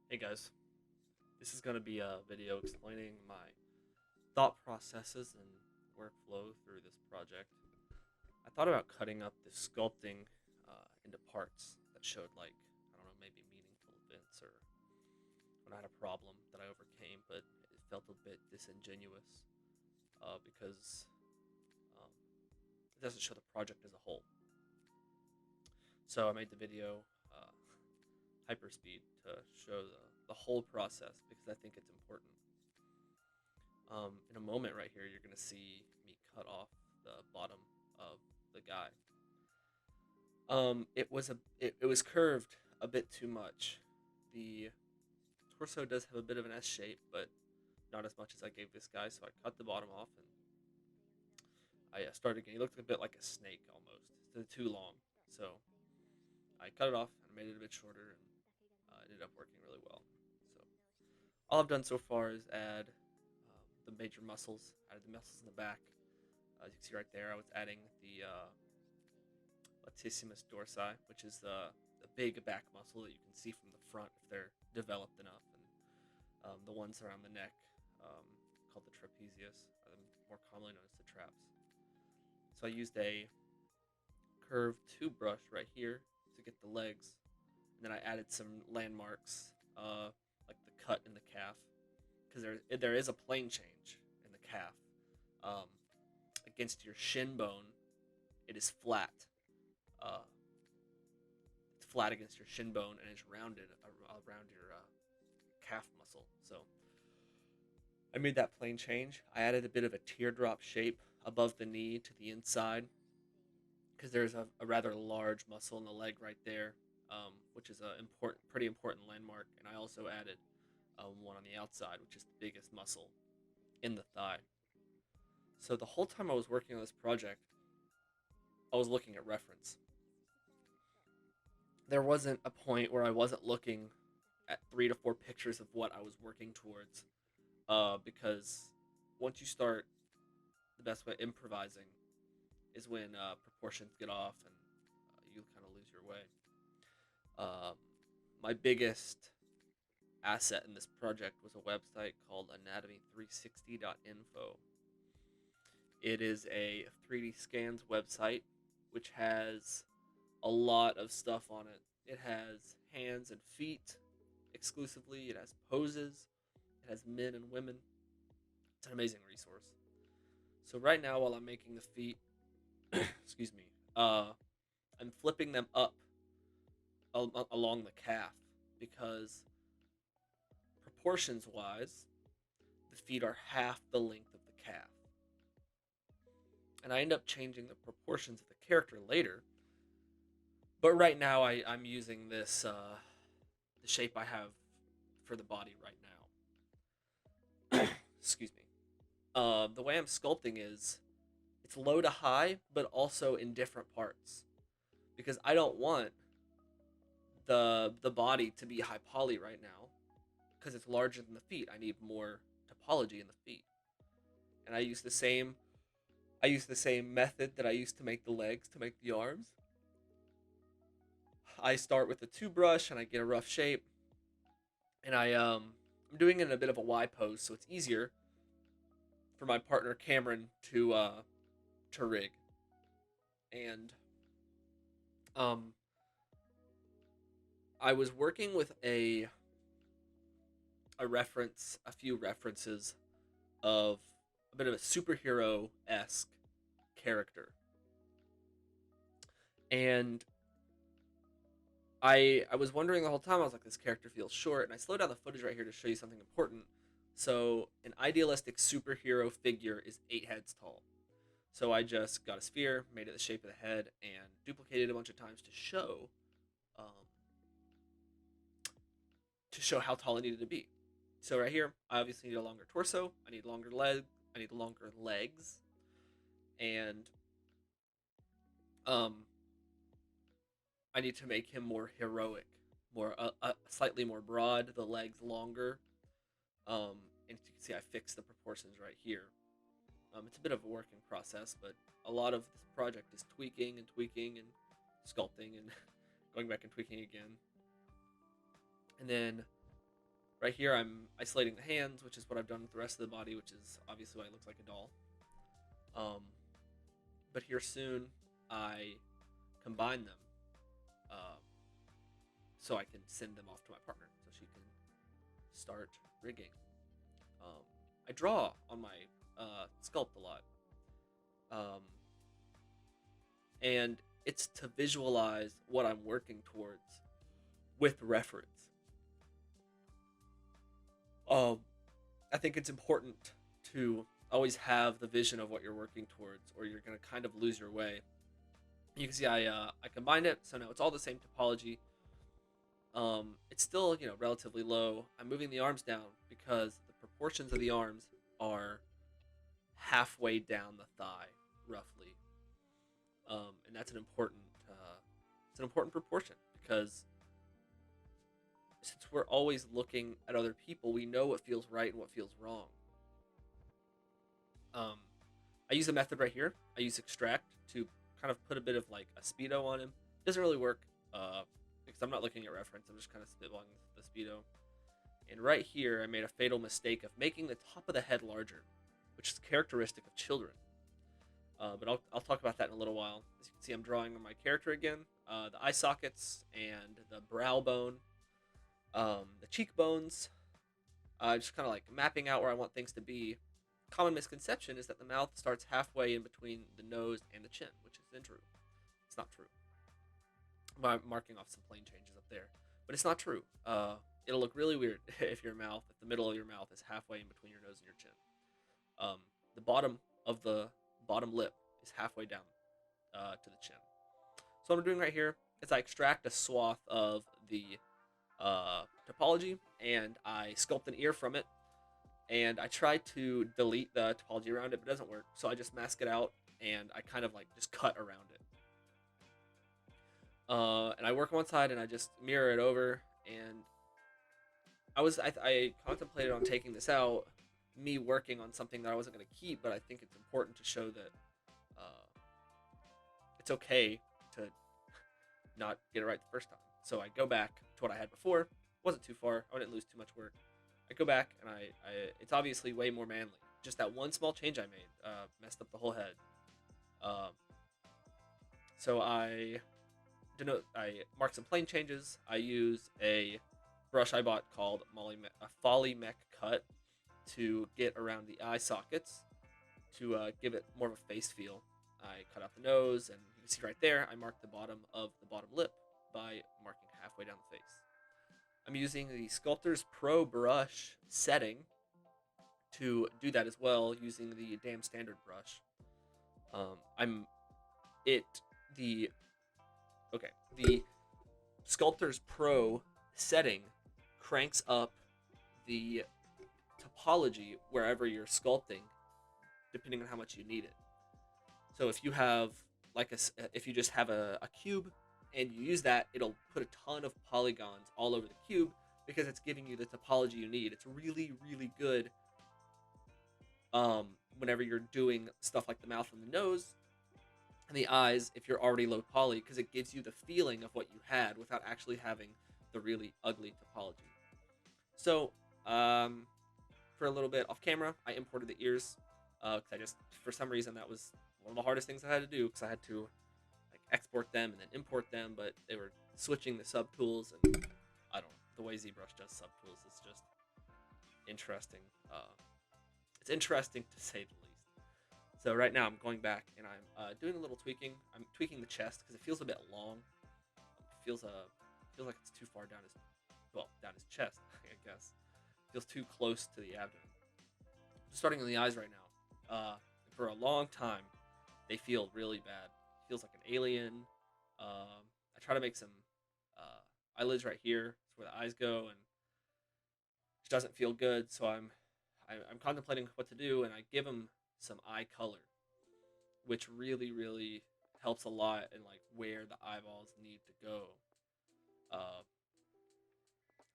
Hey guys, this is going to be a video explaining my thought processes and workflow through this project. I thought about cutting up the sculpting into parts that showed I don't know, maybe meaningful events or when I had a problem that I overcame, but it felt a bit disingenuous because um, it doesn't show the project as a whole. So I made the video uh, hyperspeed to show the whole process because I think it's important. In a moment right here, you're gonna see me cut off the bottom of the guy. It was curved a bit too much. The torso does have a bit of an S shape, but not as much as I gave this guy. So I cut the bottom off and I started again. He looked a bit like a snake almost. It's too long, so I cut it off and made it a bit shorter, and it ended up working really well. So all I've done so far is add the major muscles. Added the muscles in the back. As you can see right there, I was adding the latissimus dorsi, which is the big back muscle that you can see from the front if they're developed enough, and the ones around the neck, um, called the trapezius, are more commonly known as the traps. So I used a curved tube brush right here to get the legs, and then I added some landmarks, like the cut in the calf, because there is a plane change in the calf. Um, Against your shin bone, it is flat. Uh, it's flat against your shin bone and it's rounded around your calf muscle. So I made that plane change. I added a bit of a teardrop shape above the knee to the inside because there's a rather large muscle in the leg right there, which is a pretty important landmark. And I also added one on the outside, which is the biggest muscle in the thigh. So the whole time I was working on this project, I was looking at reference. There wasn't a point where I wasn't looking at 3 to 4 pictures of what I was working towards, because once you start, the best way improvising is when proportions get off and you kind of lose your way. Um, my biggest asset in this project was a website called anatomy360.info. It is a 3D scans website which has a lot of stuff on it. It has hands and feet exclusively, it has poses, it has men and women. It's an amazing resource. So right now, while I'm making the feet, excuse me, I'm flipping them up along the calf because proportions wise, the feet are half the length of the calf. And I end up changing the proportions of the character later. But right now, I'm using the shape I have for the body right now. Excuse me. The way I'm sculpting is it's low to high, but also in different parts because I don't want the body to be high poly right now because it's larger than the feet. I need more topology in the feet, and I use the same method that I used to make the legs to make the arms. I start with a two brush and I get a rough shape, and I'm doing it in a bit of a Y pose, so it's easier for my partner Camryn to rig. And um, I was working with a few references of a bit of a superhero esque character, and I was wondering the whole time. I was like, this character feels short, and I slowed down the footage right here to show you something important. So, an idealistic superhero figure is 8 heads tall. So I just got a sphere, made it the shape of the head, and duplicated it a bunch of times um, to show how tall it needed to be. So right here, I obviously need a longer torso. I need I need longer legs, and um, I need to make him more heroic, more slightly more broad. The legs longer. And you can see I fixed the proportions right here. It's a bit of a working process, but a lot of this project is tweaking and sculpting and going back and tweaking again. And then Right here, I'm isolating the hands, which is what I've done with the rest of the body, which is obviously why it looks like a doll. Um, but here soon, I combine them uh, so I can send them off to my partner so she can start rigging. Um, I draw on my Sculpt a lot, um, and it's to visualize what I'm working towards with reference. Um, I think it's important to always have the vision of what you're working towards, or you're going to kind of lose your way. You can see I combined it, so now it's all the same topology. It's still relatively low. I'm moving the arms down because the proportions of the arms are halfway down the thigh, roughly, and that's an important proportion because since we're always looking at other people, we know what feels right and what feels wrong. Um, I use a method right here. I use extract to kind of put a bit of like a speedo on him. Doesn't really work because I'm not looking at reference. I'm just kind of spitballing the speedo. And right here, I made a fatal mistake of making the top of the head larger, which is characteristic of children. But I'll talk about that in a little while. As you can see, I'm drawing on my character again. The eye sockets and the brow bone, the cheekbones. Just kind of like mapping out where I want things to be. Common misconception is that the mouth starts halfway in between the nose and the chin, which isn't true. It's not true. I'm marking off some plane changes up there, but it's not true. It'll look really weird if the middle of your mouth is halfway in between your nose and your chin. The bottom of the bottom lip is halfway down to the chin. So what I'm doing right here is I extract a swath of the topology and I sculpt an ear from it. And I try to delete the topology around it, but it doesn't work. So I just mask it out and I kind of like just cut around it. And I work on one side and I just mirror it over. And I contemplated on taking this out, me working on something that I wasn't going to keep, but I think it's important to show that it's okay to not get it right the first time. So I go back to what I had before. It wasn't too far. I didn't lose too much work. I go back and it's obviously way more manly. Just that one small change I made messed up the whole head. So I mark some plane changes. I use a brush I bought called a Folly Mech Cut to get around the eye sockets to give it more of a face feel. I cut out the nose, and you can see right there, I marked the bottom of the bottom lip by marking halfway down the face. I'm using the Sculptor's Pro brush setting to do that as well, using the damn standard brush. The Sculptor's Pro setting cranks up the topology wherever you're sculpting, depending on how much you need it. So if you have if you just have a cube and you use that, it'll put a ton of polygons all over the cube because it's giving you the topology you need. It's really, really good whenever you're doing stuff like the mouth and the nose and the eyes if you're already low poly, because it gives you the feeling of what you had without actually having the really ugly topology. So for a little bit off camera, I imported the ears because for some reason, that was one of the hardest things I had to do because I had to export them and then import them, but they were switching the subtools, and I don't know, the way ZBrush does subtools is just interesting. It's interesting to say the least. So right now I'm going back and I'm doing a little tweaking. I'm tweaking the chest because it feels a bit long. It feels like it's too far down his chest, I guess. It feels too close to the abdomen. I'm starting on the eyes right now. For a long time, they feel really bad. Feels like an alien. I try to make some eyelids right here. That's where the eyes go, and it doesn't feel good. So I'm contemplating what to do, and I give them some eye color, which really, really helps a lot in where the eyeballs need to go.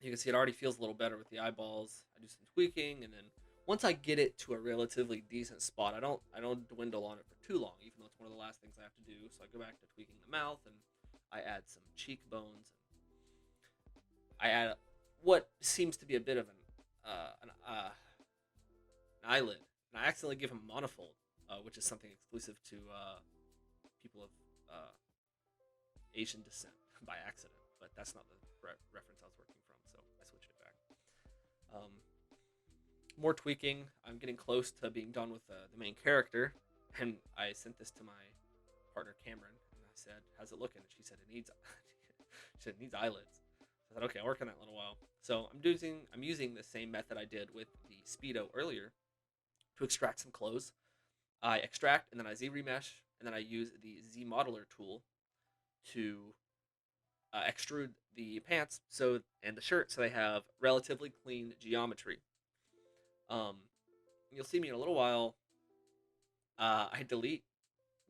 You can see it already feels a little better with the eyeballs. I do some tweaking, and then once I get it to a relatively decent spot, I don't dwindle on it for too long, even though it's one of the last things I have to do. So I go back to tweaking the mouth, and I add some cheekbones. And I add what seems to be a bit of an eyelid, and I accidentally give him a monofold, which is something exclusive to people of Asian descent by accident, but that's not the reference I was working from, so I switched it back. More tweaking. I'm getting close to being done with the main character, and I sent this to my partner Camryn, and I said, "How's it looking?" And she said, "It needs." She said, "It needs eyelids." I said, "Okay, I'll work on that in a little while." So I'm using the same method I did with the Speedo earlier to extract some clothes. I extract and then I Z remesh, and then I use the Z modeler tool to extrude the pants and the shirt so they have relatively clean geometry. You'll see me in a little while. I delete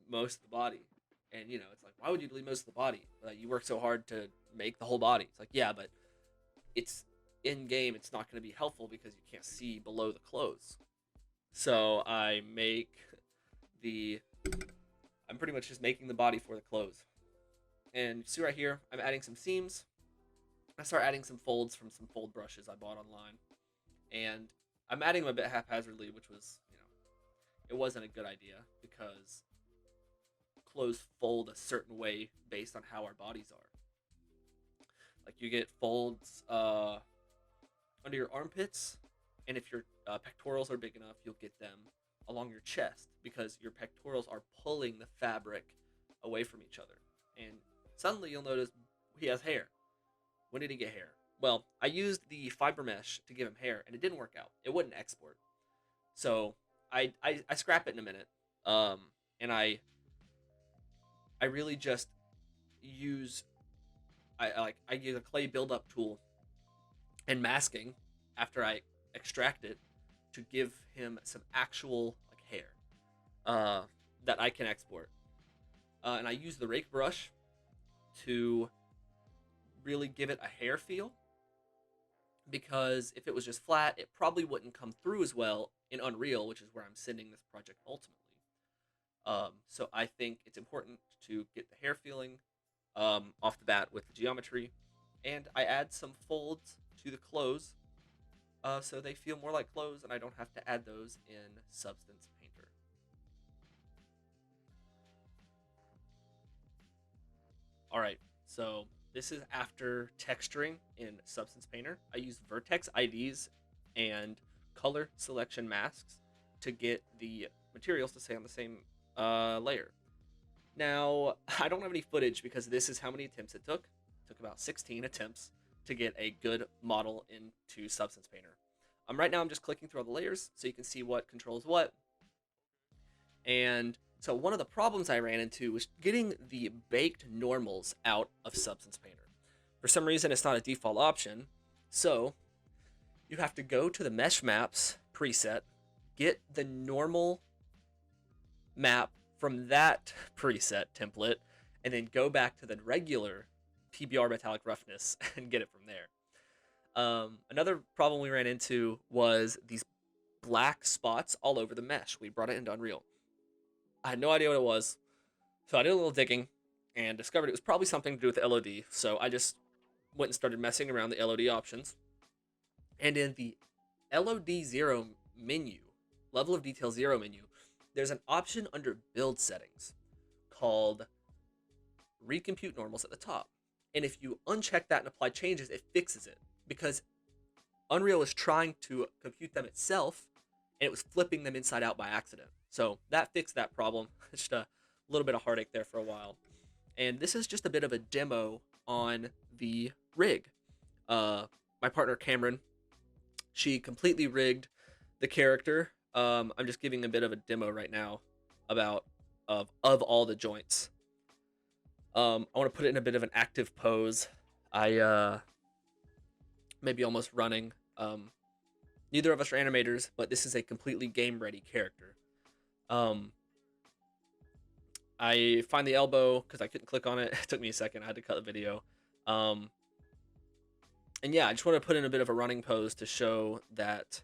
most of the body, and it's like, why would you delete most of the body? You work so hard to make the whole body. It's like, yeah, but it's in game. It's not going to be helpful because you can't see below the clothes. So I'm pretty much just making the body for the clothes. And you see right here, I'm adding some seams. I start adding some folds from some fold brushes I bought online. And I'm adding them a bit haphazardly, which was, it wasn't a good idea because clothes fold a certain way based on how our bodies are. Like you get folds under your armpits, and if your pectorals are big enough, you'll get them along your chest because your pectorals are pulling the fabric away from each other. And suddenly you'll notice he has hair. When did he get hair? Well, I used the fiber mesh to give him hair, and it didn't work out. It wouldn't export. So I scrap it in a minute, and I really just use I use a clay buildup tool and masking after I extract it to give him some actual hair that I can export. And I use the rake brush to really give it a hair feel, because if it was just flat, it probably wouldn't come through as well in Unreal, which is where I'm sending this project ultimately. So I think it's important to get the hair feeling off the bat with the geometry, and I add some folds to the clothes so they feel more like clothes, and I don't have to add those in Substance Painter. Alright, so this is after texturing in Substance Painter. I use vertex IDs and color selection masks to get the materials to stay on the same layer. Now, I don't have any footage because this is how many attempts it took. It took about 16 attempts to get a good model into Substance Painter. Right now I'm just clicking through all the layers so you can see what controls what. And so one of the problems I ran into was getting the baked normals out of Substance Painter. For some reason, it's not a default option, so you have to go to the Mesh Maps preset, get the normal map from that preset template, and then go back to the regular PBR metallic roughness and get it from there. Another problem we ran into was these black spots all over the mesh. We brought it into Unreal. I had no idea what it was, so I did a little digging and discovered it was probably something to do with the LOD. So I just went and started messing around the LOD options. And in the LOD 0 menu, level of detail 0 menu, there's an option under build settings called recompute normals at the top. And if you uncheck that and apply changes, it fixes it, because Unreal was trying to compute them itself and it was flipping them inside out by accident. So that fixed that problem. Just a little bit of heartache there for a while. And this is just a bit of a demo on the rig. My partner Camryn, she completely rigged the character. I'm just giving a bit of a demo right now about of all the joints. I want to put it in a bit of an active pose. I maybe almost running. Neither of us are animators, but this is a completely game-ready character. I find the elbow because I couldn't click on it. It took me a second. I had to cut the video. And yeah, I just want to put in a bit of a running pose to show that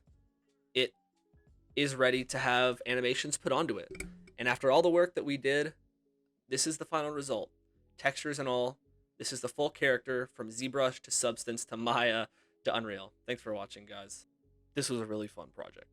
it is ready to have animations put onto it. And after all the work that we did, this is the final result. Textures and all. This is the full character from ZBrush to Substance to Maya to Unreal. Thanks for watching, guys. This was a really fun project.